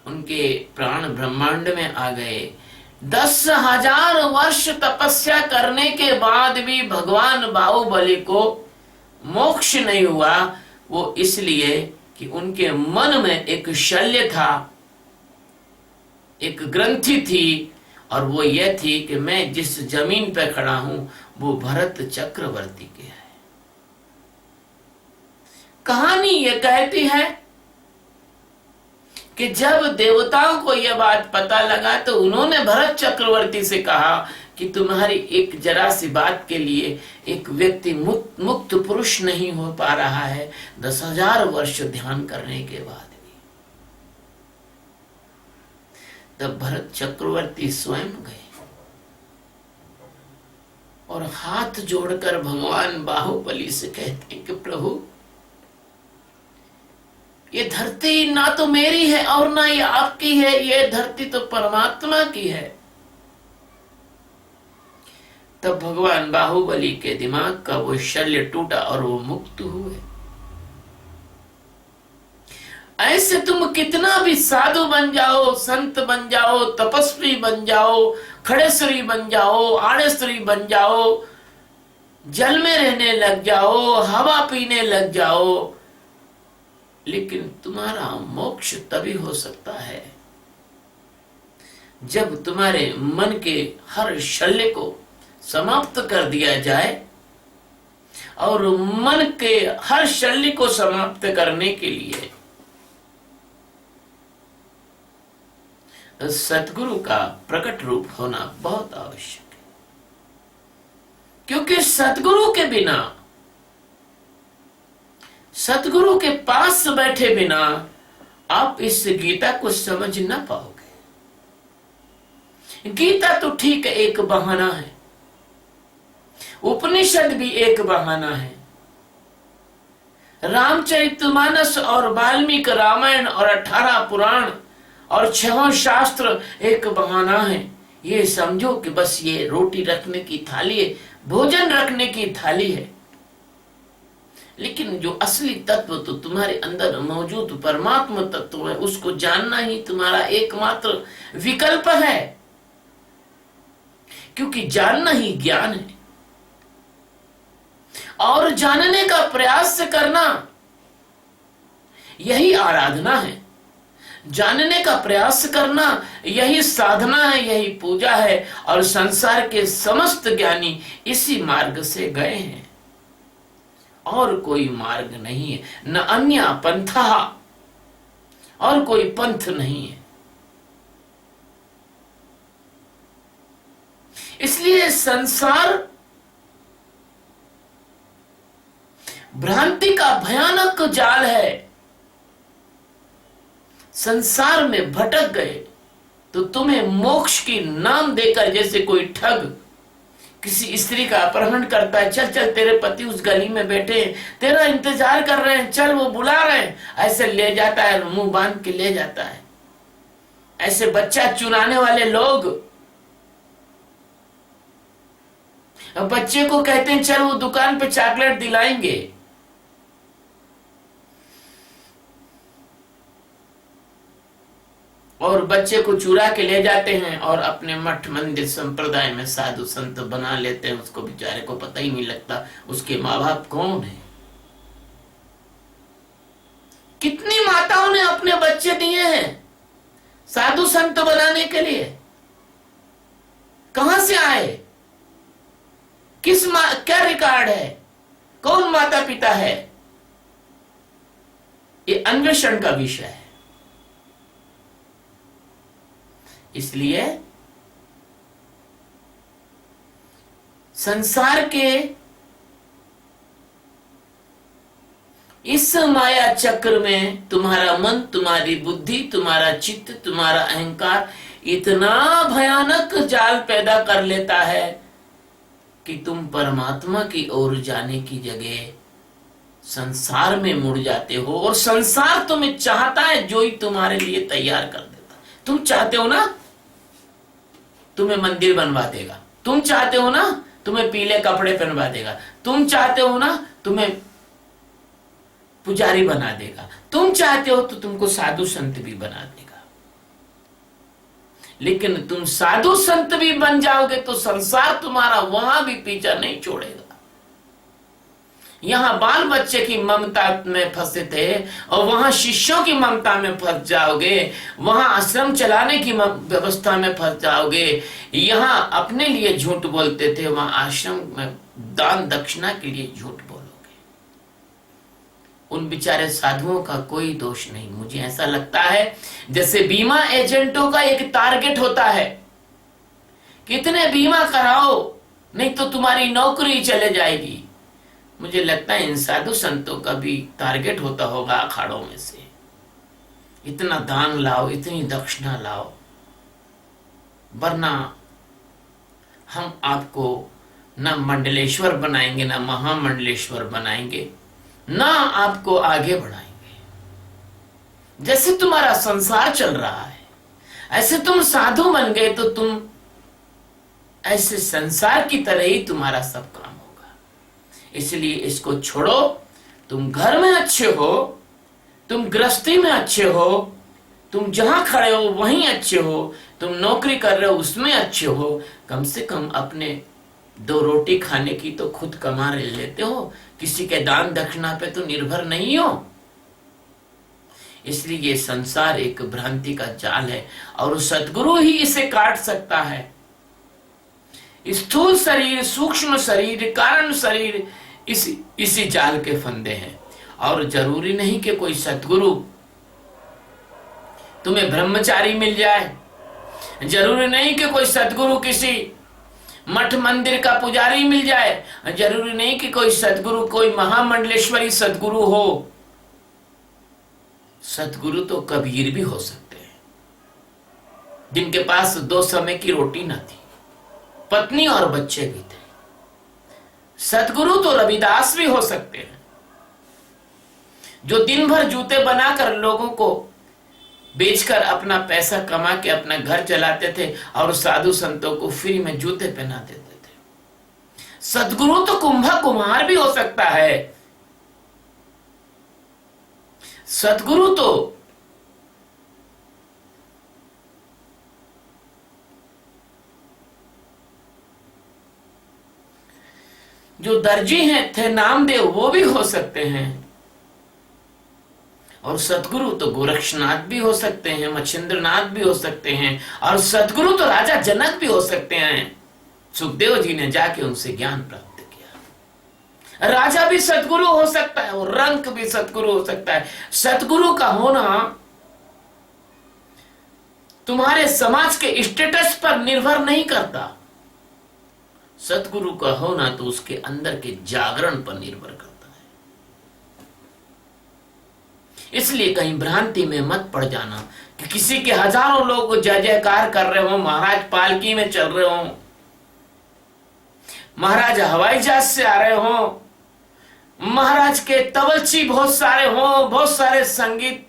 उनके प्राण ब्रह्मांड में आ गए। 10,000 वर्ष तपस्या करने के बाद भी भगवान बाहुबली को मोक्ष नहीं हुआ। वो इसलिए कि उनके मन में एक शल्य था, एक ग्रंथि थी, और वो ये थी कि मैं जिस जमीन पे खड़ा हूं वो भरत चक्रवर्ती के है। कहानी ये कहती है कि जब देवताओं को यह बात पता लगा तो उन्होंने भरत चक्रवर्ती से कहा कि तुम्हारी एक जरा सी बात के लिए एक व्यक्ति मुक्त पुरुष नहीं हो पा रहा है 10,000 वर्ष ध्यान करने के बाद भी। तब भरत चक्रवर्ती स्वयं गए और हाथ जोड़कर भगवान बाहुबली से कहते हैं कि प्रभु, ये धरती ना तो मेरी है और ना ये आपकी है, ये धरती तो परमात्मा की है। तब भगवान बाहुबली के दिमाग का वो शल्य टूटा और वो मुक्त हुए। ऐसे तुम कितना भी साधु बन जाओ, संत बन जाओ, तपस्वी बन जाओ, खड़ेश्वरी बन जाओ, आड़ेश्वरी बन जाओ, जल में रहने लग जाओ, हवा पीने लग जाओ, लेकिन तुम्हारा मोक्ष तभी हो सकता है जब तुम्हारे मन के हर शल्य को समाप्त कर दिया जाए। और मन के हर शल्य को समाप्त करने के लिए सतगुरु का प्रकट रूप होना बहुत आवश्यक है, क्योंकि सतगुरु के बिना, सतगुरु के पास बैठे बिना आप इस गीता को समझ ना पाओगे। गीता तो ठीक एक बहाना है, उपनिषद भी एक बहाना है, रामचरितमानस और वाल्मीकि रामायण और 18 पुराण और 6 शास्त्र एक बहाना है। ये समझो कि बस ये रोटी रखने की थाली है, भोजन रखने की थाली है, लेकिन जो असली तत्व तो तुम्हारे अंदर मौजूद परमात्मा तत्व है, उसको जानना ही तुम्हारा एकमात्र विकल्प है, क्योंकि जानना ही ज्ञान है। और जानने का प्रयास करना यही आराधना है, जानने का प्रयास करना यही साधना है, यही पूजा है। और संसार के समस्त ज्ञानी इसी मार्ग से गए हैं, और कोई मार्ग नहीं है, न अन्य पंथा, और कोई पंथ नहीं है। इसलिए संसार भ्रांति का भयानक जाल है। संसार में भटक गए तो तुम्हें मोक्ष की नाम देकर, जैसे कोई ठग किसी स्त्री का अपहरण करता है, चल चल तेरे पति उस गली में बैठे हैं, तेरा इंतजार कर रहे हैं, चल वो बुला रहे हैं, ऐसे ले जाता है, मुंह बांध के ले जाता है। ऐसे बच्चा चुराने वाले लोग बच्चे को कहते हैं चल वो दुकान पे चॉकलेट दिलाएंगे, और बच्चे को चुरा के ले जाते हैं और अपने मठ मंदिर संप्रदाय में साधु संत बना लेते हैं। उसको बेचारे को पता ही नहीं लगता उसके माँ बाप कौन है। कितनी माताओं ने अपने बच्चे दिए हैं साधु संत बनाने के लिए, कहां से आए, क्या रिकॉर्ड है, कौन माता पिता है, ये अन्वेषण का विषय है। इसलिए संसार के इस माया चक्र में तुम्हारा मन, तुम्हारी बुद्धि, तुम्हारा चित्त, तुम्हारा अहंकार इतना भयानक जाल पैदा कर लेता है कि तुम परमात्मा की ओर जाने की जगह संसार में मुड़ जाते हो। और संसार तुम्हें चाहता है जो ही तुम्हारे लिए तैयार कर देता। तुम चाहते हो ना, तुम्हें मंदिर बनवा देगा, तुम चाहते हो ना, तुम्हें पीले कपड़े पहनवा देगा, तुम चाहते हो ना, तुम्हें पुजारी बना देगा, तुम चाहते हो तो तुमको साधु संत भी बना देगा। लेकिन तुम साधु संत भी बन जाओगे तो संसार तुम्हारा वहां भी पीछा नहीं छोड़ेगा। यहां बाल बच्चे की ममता में फंसे थे और वहां शिष्यों की ममता में फंस जाओगे, वहां आश्रम चलाने की व्यवस्था में फंस जाओगे। यहां अपने लिए झूठ बोलते थे, वहां आश्रम में दान दक्षिणा के लिए झूठ बोलोगे। उन बेचारे साधुओं का कोई दोष नहीं। मुझे ऐसा लगता है जैसे बीमा एजेंटों का एक टारगेट होता है कितने बीमा कराओ, नहीं तो तुम्हारी नौकरी चले जाएगी। मुझे लगता है इन साधु संतों का भी टारगेट होता होगा अखाड़ों में से, इतना दान लाओ, इतनी दक्षिणा लाओ, वरना हम आपको न मंडलेश्वर बनाएंगे, न महामंडलेश्वर बनाएंगे, ना आपको आगे बढ़ाएंगे। जैसे तुम्हारा संसार चल रहा है, ऐसे तुम साधु बन गए तो तुम ऐसे संसार की तरह ही तुम्हारा सब काम होगा। इसलिए इसको छोड़ो। तुम घर में अच्छे हो, तुम गृहस्थी में अच्छे हो, तुम जहां खड़े हो वहीं अच्छे हो, तुम नौकरी कर रहे हो उसमें अच्छे हो, कम से कम अपने 2 रोटी खाने की तो खुद कमा लेते हो, किसी के दान दक्षिणा पे तो निर्भर नहीं हो। इसलिए ये संसार एक भ्रांति का जाल है और सद्गुरु ही इसे काट सकता है। स्थूल शरीर, सूक्ष्म शरीर, कारण शरीर इसी जाल के फंदे हैं। और जरूरी नहीं कि कोई सद्गुरु तुम्हें ब्रह्मचारी मिल जाए, जरूरी नहीं कि कोई सद्गुरु किसी मठ मंदिर का पुजारी मिल जाए, जरूरी नहीं कि कोई सद्गुरु कोई महामंडलेश्वरी सद्गुरु हो। सद्गुरु तो कबीर भी हो सकते हैं, जिनके पास 2 समय की रोटी न थी, पत्नी और बच्चे भी थे। सद्गुरु तो रविदास भी हो सकते हैं, जो दिन भर जूते बनाकर लोगों को बेचकर अपना पैसा कमा के अपना घर चलाते थे और साधु संतों को फ्री में जूते पहना देते थे। सद्गुरु तो कुंभा कुमार भी हो सकता है। सद्गुरु तो जो दर्जी हैं थे नामदेव, वो भी हो सकते हैं। और सतगुरु तो गोरक्षनाथ भी हो सकते हैं, मच्छिंद्रनाथ भी हो सकते हैं, और सतगुरु तो राजा जनक भी हो सकते हैं। सुखदेव जी ने जाके उनसे ज्ञान प्राप्त किया। राजा भी सतगुरु हो सकता है और रंक भी सतगुरु हो सकता है। सतगुरु का होना तुम्हारे समाज के स्टेटस पर निर्भर नहीं करता, सतगुरु का होना तो उसके अंदर के जागरण पर निर्भर करता है। इसलिए कहीं भ्रांति में मत पड़ जाना कि किसी के हजारों लोग जय जयकार कर रहे हो, महाराज पालकी में चल रहे हो, महाराज हवाई जहाज से आ रहे हो, महाराज के तबलची बहुत सारे हो, बहुत सारे संगीत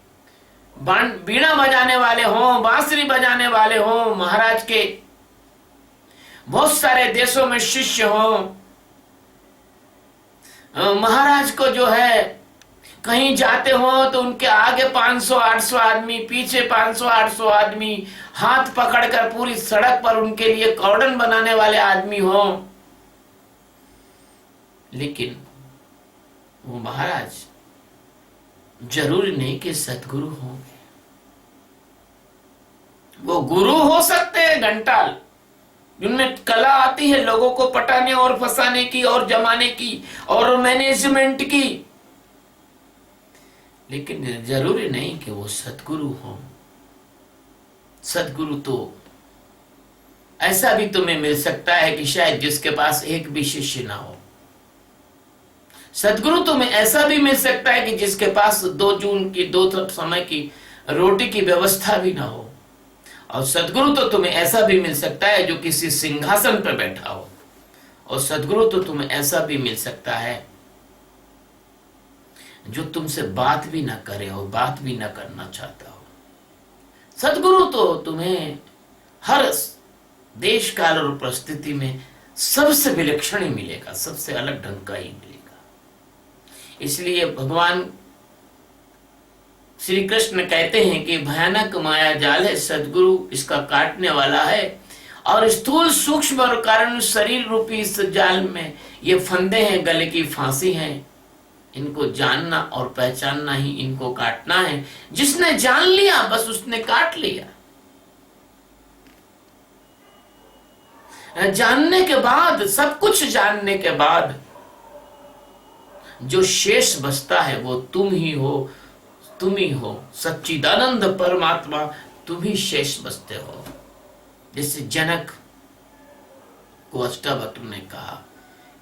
बीड़ा बजाने वाले हो, बांसुरी बजाने वाले हो, महाराज के बहुत सारे देशों में शिष्य हो, महाराज को जो है कहीं जाते हो तो उनके आगे 500-800 आदमी, पीछे 500-800 आदमी, हाथ पकड़कर पूरी सड़क पर उनके लिए कॉर्डन बनाने वाले आदमी हो, लेकिन वो महाराज जरूरी नहीं कि सतगुरु हो। वो गुरु हो सकते हैं घंटाल, जिनमें कला आती है लोगों को पटाने और फंसाने की और जमाने की और मैनेजमेंट की, लेकिन जरूरी नहीं कि वो सतगुरु हो। सतगुरु तो ऐसा भी तुम्हें मिल सकता है कि शायद जिसके पास एक भी शिष्य ना हो। सतगुरु तुम्हें ऐसा भी मिल सकता है कि जिसके पास 2 जून की 2 समय की रोटी की व्यवस्था भी ना हो। और सतगुरु तो तुम्हें ऐसा भी मिल सकता है जो किसी सिंहासन पर बैठा हो। और सतगुरु तो तुम्हें ऐसा भी मिल सकता है जो तुमसे बात भी ना करे और बात भी ना करना चाहता हो। सतगुरु तो तुम्हें हर देश काल और परिस्थिति में सबसे विलक्षण ही मिलेगा, सबसे अलग ढंग का ही मिलेगा। इसलिए भगवान श्री कृष्ण कहते हैं कि भयानक माया जाल है, सद्गुरु इसका काटने वाला है। और स्थूल सूक्ष्म और कारण शरीर रूपी इस जाल में ये फंदे हैं, गले की फांसी है। इनको जानना और पहचानना ही इनको काटना है। जिसने जान लिया बस उसने काट लिया। जानने के बाद, सब कुछ जानने के बाद जो शेष बचता है वो तुम ही हो, तुम ही हो। सच्चिदानंद परमात्मा तुम ही शेष बचते हो। जैसे जनक को अष्टावक्र ने कहा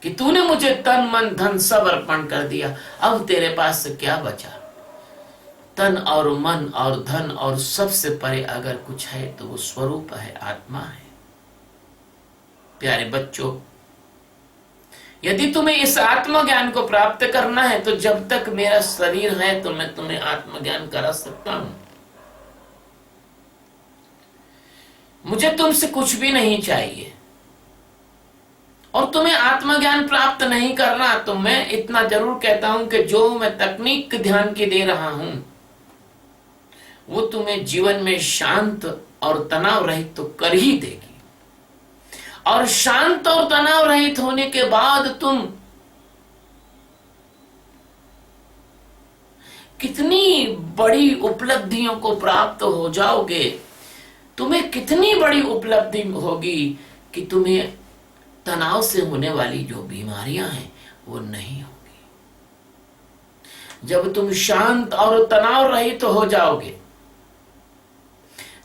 कि तूने मुझे तन मन धन सब अर्पण कर दिया, अब तेरे पास से क्या बचा? तन और मन और धन और सबसे परे अगर कुछ है तो वो स्वरूप है, आत्मा है। प्यारे बच्चों, यदि तुम्हें इस आत्मज्ञान को प्राप्त करना है तो जब तक मेरा शरीर है तो मैं तुम्हें आत्मज्ञान करा सकता हूं। मुझे तुमसे कुछ भी नहीं चाहिए, और तुम्हें आत्मज्ञान प्राप्त नहीं करना तो मैं इतना जरूर कहता हूं कि जो मैं तकनीक ध्यान की दे रहा हूं वो तुम्हें जीवन में शांत और तनाव रहित तो कर ही देगी। और शांत और तनाव रहित होने के बाद तुम कितनी बड़ी उपलब्धियों को प्राप्त हो जाओगे। तुम्हें कितनी बड़ी उपलब्धि होगी कि तुम्हें तनाव से होने वाली जो बीमारियां हैं वो नहीं होगी। जब तुम शांत और तनाव रहित हो जाओगे,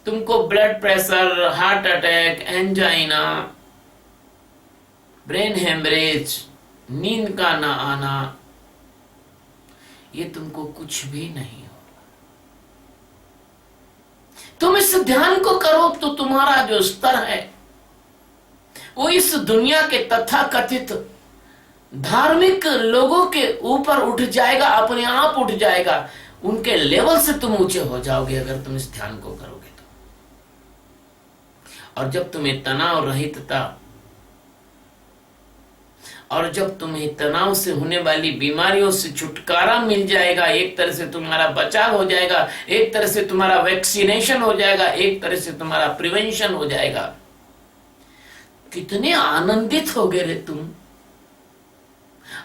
तुमको blood pressure, heart attack, angina, brain haemorrhage, नींद का ना आना, ये तुमको कुछ भी नहीं हो। तुम इस ध्यान को करो तो तुम्हारा जो स्तर है वो इस दुनिया के तथाकथित धार्मिक लोगों के ऊपर उठ जाएगा, अपने आप उठ जाएगा। उनके लेवल से तुम ऊंचे हो जाओगे अगर तुम इस ध्यान को करोगे तो। और जब तुम्हें तनाव रहितता और जब तुम्हें तनाव से होने वाली बीमारियों से छुटकारा मिल जाएगा, एक तरह से तुम्हारा बचाव हो जाएगा, एक तरह से तुम्हारा वैक्सीनेशन हो जाएगा, एक तरह से तुम्हारा प्रिवेंशन हो जाएगा, कितने आनंदित हो गए रे तुम।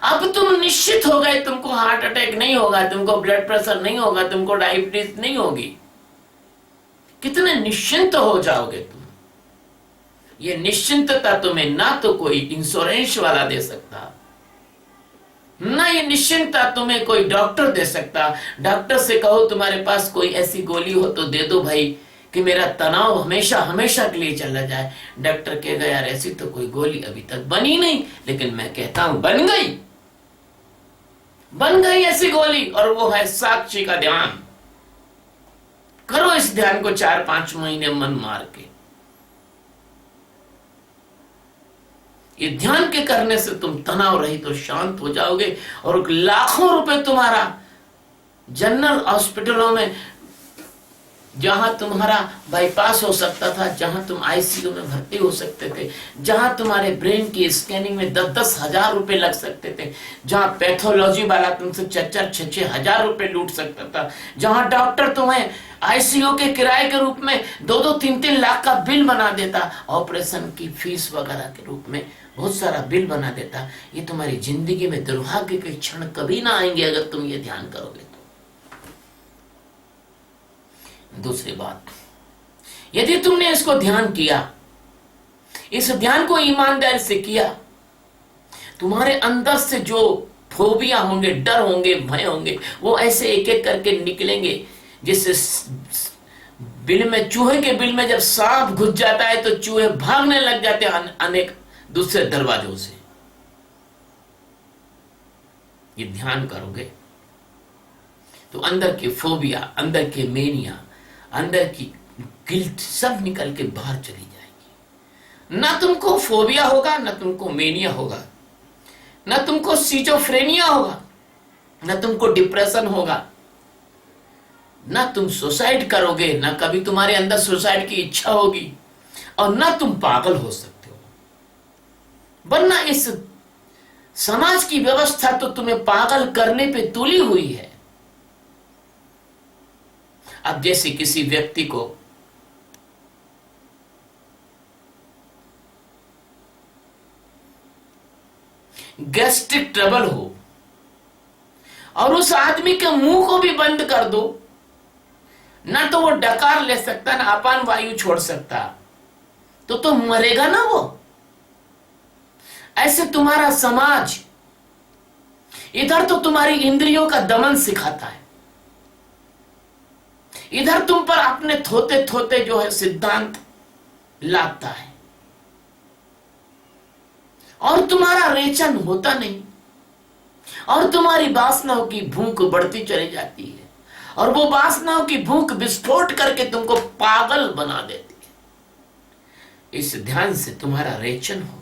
अब तुम निश्चित हो गए, तुमको हार्ट अटैक नहीं होगा, तुमको ब्लड प्रेशर नहीं होगा, तुमको डायबिटीज नहीं होगी। कितने निश्चिंत हो जाओगे तुम। ये निश्चिंतता तुम्हें ना तो कोई इंश्योरेंस वाला दे सकता, ना ये निश्चिंतता तुम्हें कोई डॉक्टर दे सकता। डॉक्टर से कहो तुम्हारे पास कोई ऐसी गोली हो तो दे दो भाई कि मेरा तनाव हमेशा हमेशा के लिए चला जाए। डॉक्टर कहेगा यार ऐसी तो कोई गोली अभी तक बनी नहीं, लेकिन मैं कहता हूं बन गई ऐसी गोली, और वो है साक्षी का ध्यान। करो इस ध्यान को 4-5 महीने मन मार के। ये ध्यान के करने से तुम तनाव रहित और शांत हो जाओगे, और लाखों रुपए तुम्हारा जनरल हॉस्पिटलों में, जहां तुम्हारा बाईपास हो सकता था, जहां तुम आईसीयू में भर्ती हो सकते थे, जहां तुम्हारे ब्रेन की स्कैनिंग में 10-10 हजार रुपए लग सकते थे, जहां पैथोलॉजी वाला तुमसे 4-6 हजार रुपए लूट सकता था, जहां डॉक्टर तुम्हें आईसीयू के किराए के रूप में 2-2, 3-3 लाख का बिल बना देता, ऑपरेशन की फीस वगैरह के रूप में बहुत सारा बिल बना देता। ये तुम्हारी जिंदगी में दुर्भाग्य के क्षण कभी ना आएंगे अगर तुम ये ध्यान करोगे तो। दूसरी बात, यदि तुमने इसको ध्यान किया, इस ध्यान को ईमानदारी से किया, तुम्हारे अंदर से जो फोबिया होंगे, डर होंगे, भय होंगे, वो ऐसे एक एक करके निकलेंगे। जिससे बिल में, चूहे के बिल में जब सांप घुस जाता है तो चूहे भागने लग जाते हैं अनेक दूसरे दरवाजों से। ये ध्यान करोगे तो अंदर की फोबिया, अंदर की मेनिया, अंदर की गिल्ट सब निकल के बाहर चली जाएगी। ना तुमको फोबिया होगा, ना तुमको मेनिया होगा, ना तुमको सिजोफ्रेनिया होगा, ना तुमको डिप्रेशन होगा, ना तुम सुसाइड करोगे, ना कभी तुम्हारे अंदर सुसाइड की इच्छा होगी, और ना तुम पागल हो सकते हो। वरना इस समाज की व्यवस्था तो तुम्हें पागल करने पे तुली हुई है। अब जैसे किसी व्यक्ति को गैस्ट्रिक ट्रबल हो और उस आदमी के मुंह को भी बंद कर दो, ना तो वो डकार ले सकता, ना अपान वायु छोड़ सकता, तो मरेगा ना वो। ऐसे तुम्हारा समाज इधर तो तुम्हारी इंद्रियों का दमन सिखाता है, इधर तुम पर अपने थोते थोते जो है सिद्धांत लाता है। और तुम्हारा रेचन होता नहीं, और तुम्हारी वासनाओं की भूख बढ़ती चली जाती है, और वो वासनाओं की भूख विस्फोट करके तुमको पागल बना देती है। इस ध्यान से तुम्हारा रेचन होगा।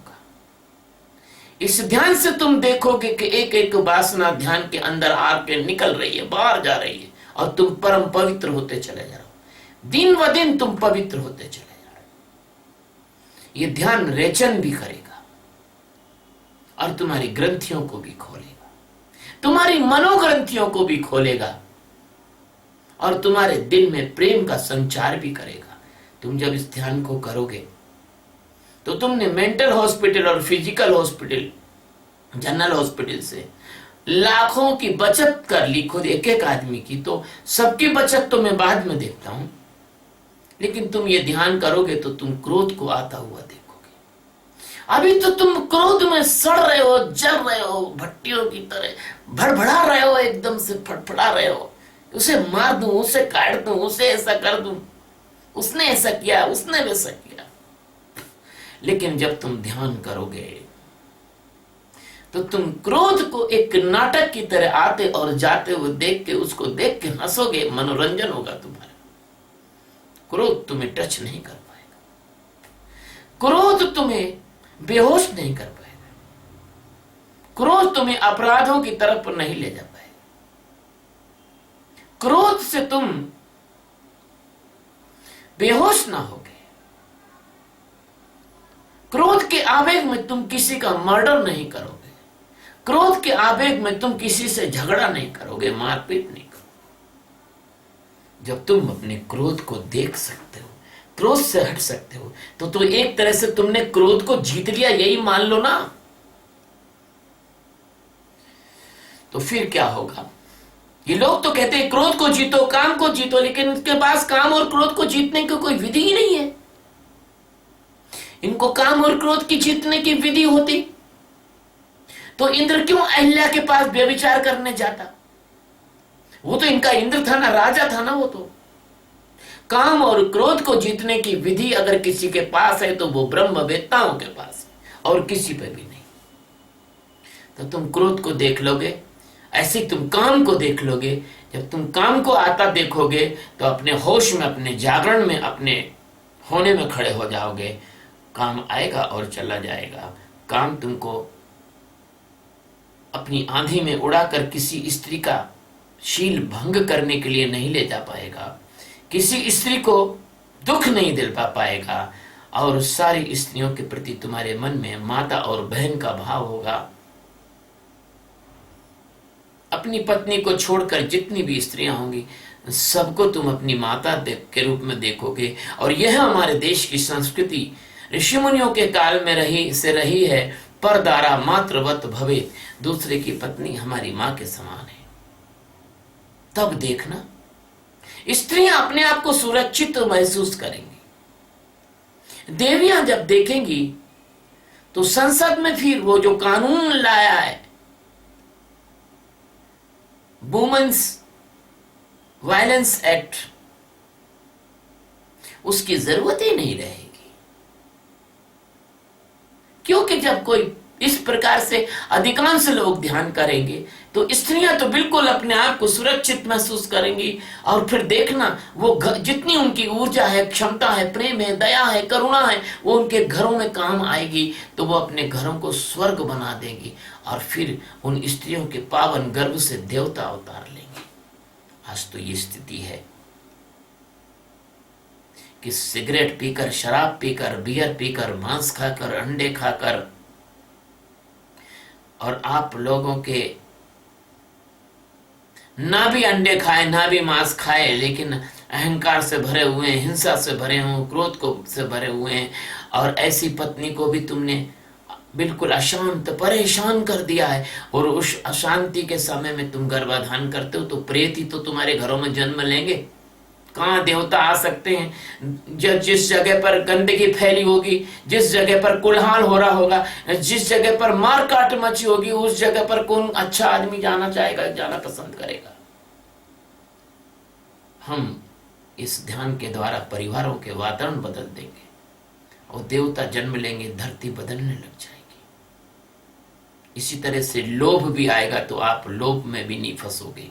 इस ध्यान से तुम देखोगे कि एक एक वासना ध्यान के अंदर आके निकल रही है, बाहर जा रही है, और तुम परम पवित्र होते चले जा रहे हो। दिन ब दिन तुम पवित्र होते चले जा रहे हो। ये ध्यान रेचन भी करेगा और तुम्हारी ग्रंथियों को भी खोलेगा, तुम्हारी मनोग्रंथियों को भी खोलेगा, और तुम्हारे दिल में प्रेम का संचार भी करेगा। तुम जब इस ध्यान को करोगे तो तुमने मेंटल हॉस्पिटल और फिजिकल हॉस्पिटल, जनरल हॉस्पिटल से लाखों की बचत कर ली, खुद एक एक आदमी की। तो सबकी बचत तो मैं बाद में देखता हूं, लेकिन तुम ये ध्यान करोगे तो तुम क्रोध को आता हुआ देखोगे। अभी तो तुम क्रोध में सड़ रहे हो, जल रहे हो, भट्टियों की तरह भड़बड़ा रहे हो, एकदम से फड़फड़ा रहे हो, उसे मार दूं, उसे काट दूं, उसे ऐसा कर दूं, उसने ऐसा किया, उसने वैसा किया। लेकिन जब तुम ध्यान करोगे तो तुम क्रोध को एक नाटक की तरह आते और जाते हुए देख के, उसको देख के हंसोगे, मनोरंजन होगा तुम्हारा। क्रोध तुम्हें टच नहीं कर पाएगा, क्रोध तुम्हें बेहोश नहीं कर पाएगा, क्रोध तुम्हें अपराधों की तरफ नहीं ले जा पाएगा। क्रोध से तुम बेहोश ना होगे। क्रोध के आवेग में तुम किसी का मर्डर नहीं करोगे, क्रोध के आवेग में तुम किसी से झगड़ा नहीं करोगे, मारपीट नहीं करोगे। जब तुम अपने क्रोध को देख सकते हो, क्रोध से हट सकते हो, तो एक तरह से तुमने क्रोध को जीत लिया, यही मान लो ना। तो फिर क्या होगा? ये लोग तो कहते हैं क्रोध को जीतो, काम को जीतो, लेकिन इनके पास काम और क्रोध को जीतने की कोई विधि ही नहीं है। इनको काम और क्रोध की जीतने की विधि होती तो इंद्र क्यों अहिल्या के पास व्यभिचार करने जाता? वो तो इनका इंद्र था ना, राजा था ना वो तो। काम और क्रोध को जीतने की विधि अगर किसी के पास है तो वो ब्रह्मवेत्ताओं के पास है, और किसी पे भी नहीं। तो तुम क्रोध को देख लोगे, ऐसे तुम काम को देख लोगे। जब तुम काम को आता देखोगे तो अपने होश में, अपने जागरण में, अपने होने में खड़े हो जाओगे। काम आएगा और चला जाएगा। काम तुमको अपनी आंधी में उड़ाकर किसी स्त्री का शील भंग करने के लिए नहीं ले जा पाएगा, किसी स्त्री को दुख नहीं दिल पाएगा, और सारी स्त्रियों के प्रति तुम्हारे मन में माता और बहन का भाव होगा। अपनी पत्नी को छोड़कर जितनी भी स्त्रियां होंगी सबको तुम अपनी माता के रूप में देखोगे। और यह हमारे देश की संस्कृति ऋषि मुनियों के काल में रही है। परदारा मातृवत भवे, दूसरे की पत्नी हमारी मां के समान है। तब देखना स्त्रियां अपने आप को सुरक्षित महसूस करेंगी। देवियां जब देखेंगी तो संसद में फिर वो जो कानून लाया है, वुमेन्स वायलेंस एक्ट, उसकी जरूरत ही नहीं रहेगी। क्योंकि जब कोई इस प्रकार से अधिकांश लोग ध्यान करेंगे तो स्त्रियां तो बिल्कुल अपने आप को सुरक्षित महसूस करेंगी। और फिर देखना वो जितनी उनकी ऊर्जा है, क्षमता है, प्रेम है, दया है, करुणा है, वो उनके घरों में काम आएगी। तो वो अपने घरों को स्वर्ग बना देंगी और फिर उन स्त्रियों के पावन गर्भ से देवता अवतार लेंगे। आज तो ये स्थिति है कि सिगरेट पीकर, शराब पीकर, बियर पीकर, मांस खाकर, अंडे खाकर, और आप लोगों के ना भी अंडे खाए ना भी मांस खाए, लेकिन अहंकार से भरे हुए हैं, हिंसा से भरे हुए, क्रोध को से भरे हुए हैं। और ऐसी पत्नी को भी तुमने बिल्कुल अशांत, परेशान कर दिया है। और उस अशांति के समय में तुम गर्भाधान करते हो तो प्रेत ही तो तुम्हारे घरों में जन्म लेंगे। कहाँ देवता आ सकते हैं? जिस जगह पर गंदगी फैली होगी, जिस जगह पर कुल्हाड़ हो रहा होगा, जिस जगह पर मार काट मची होगी, उस जगह पर कौन अच्छा आदमी जाना चाहेगा, जाना पसंद करेगा? हम इस ध्यान के द्वारा परिवारों के वातावरण बदल देंगे और देवता जन्म लेंगे, धरती बदलने लग जाएगी। इसी तरह से लोभ भी आएगा तो आप लोभ में भी नहीं फंसोगे।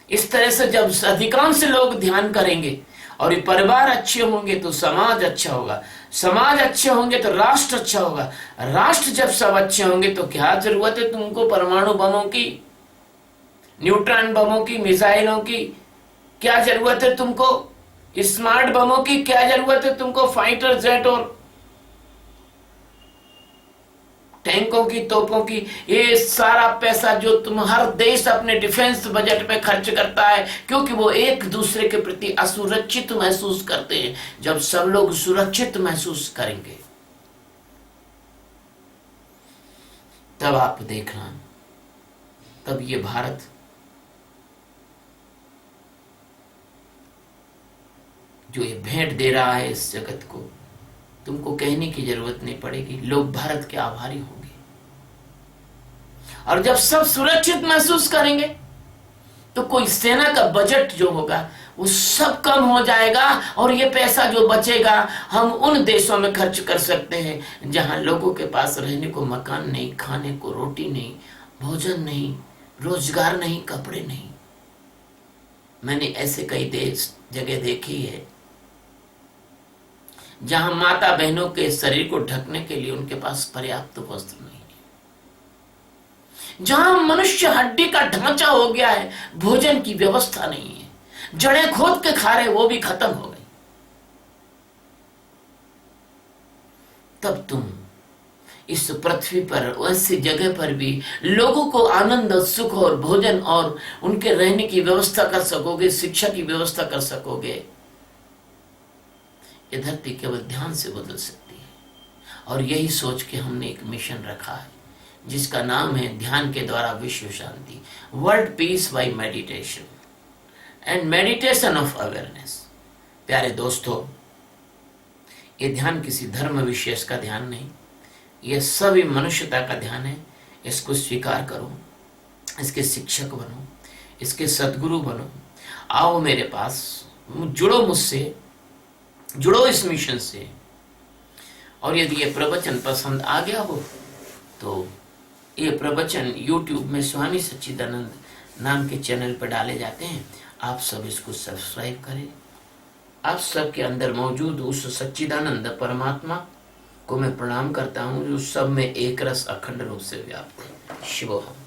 इस तरह से जब अधिकांश लोग ध्यान करेंगे और ये परिवार अच्छे होंगे तो समाज अच्छा होगा, समाज अच्छे होंगे तो राष्ट्र अच्छा होगा, राष्ट्र जब सब अच्छे होंगे तो क्या जरूरत है तुमको परमाणु बमों की, न्यूट्रॉन बमों की, मिसाइलों की? क्या जरूरत है तुमको स्मार्ट बमों की? क्या जरूरत है तुमको फाइटर जेट और टैंकों की, तोपों की? ये सारा पैसा जो तुम हर देश अपने डिफेंस बजट पे खर्च करता है, क्योंकि वो एक दूसरे के प्रति असुरक्षित महसूस करते हैं। जब सब लोग सुरक्षित महसूस करेंगे तब आप देखना, तब ये भारत जो ये भेंट दे रहा है इस जगत को, तुमको कहने की जरूरत नहीं पड़ेगी, लोग भारत के आभारी होंगे। और जब सब सुरक्षित महसूस करेंगे तो कोई सेना का बजट जो होगा वो सब कम हो जाएगा, और ये पैसा जो बचेगा हम उन देशों में खर्च कर सकते हैं जहां लोगों के पास रहने को मकान नहीं, खाने को रोटी नहीं, भोजन नहीं, रोजगार नहीं, कपड़े नहीं। मैंने ऐसे कई देश जगह देखी है जहां माता बहनों के शरीर को ढकने के लिए उनके पास पर्याप्त वस्त्र नहीं है, जहां मनुष्य हड्डी का ढांचा हो गया है, भोजन की व्यवस्था नहीं है, जड़ें खोद के खा रहे वो भी खत्म हो गई। तब तुम इस पृथ्वी पर ऐसी जगह पर भी लोगों को आनंद, सुख और भोजन और उनके रहने की व्यवस्था कर सकोगे, शिक्षा की व्यवस्था कर सकोगे। ये धरती केवल ध्यान से बदल सकती है, और यही सोच के हमने एक मिशन रखा है जिसका नाम है ध्यान के द्वारा विश्व शांति, world peace by meditation and meditation of awareness. प्यारे दोस्तों, ये ध्यान किसी धर्म विशेष का ध्यान नहीं, ये सभी मनुष्यता का ध्यान है। इसको स्वीकार करो, इसके शिक्षक बनो, इसके सद्गुरु बनो। आओ मेरे पास, जुड़ो मुझसे, जुड़ो इस मिशन से। और यदि ये प्रवचन पसंद आ गया हो तो ये प्रवचन YouTube में स्वामी सच्चिदानंद नाम के चैनल पर डाले जाते हैं, आप सब इसको सब्सक्राइब करें। आप सबके अंदर मौजूद उस सच्चिदानंद परमात्मा को मैं प्रणाम करता हूँ जो सब में एक रस अखंड रूप से व्याप्त है। शिवोहम।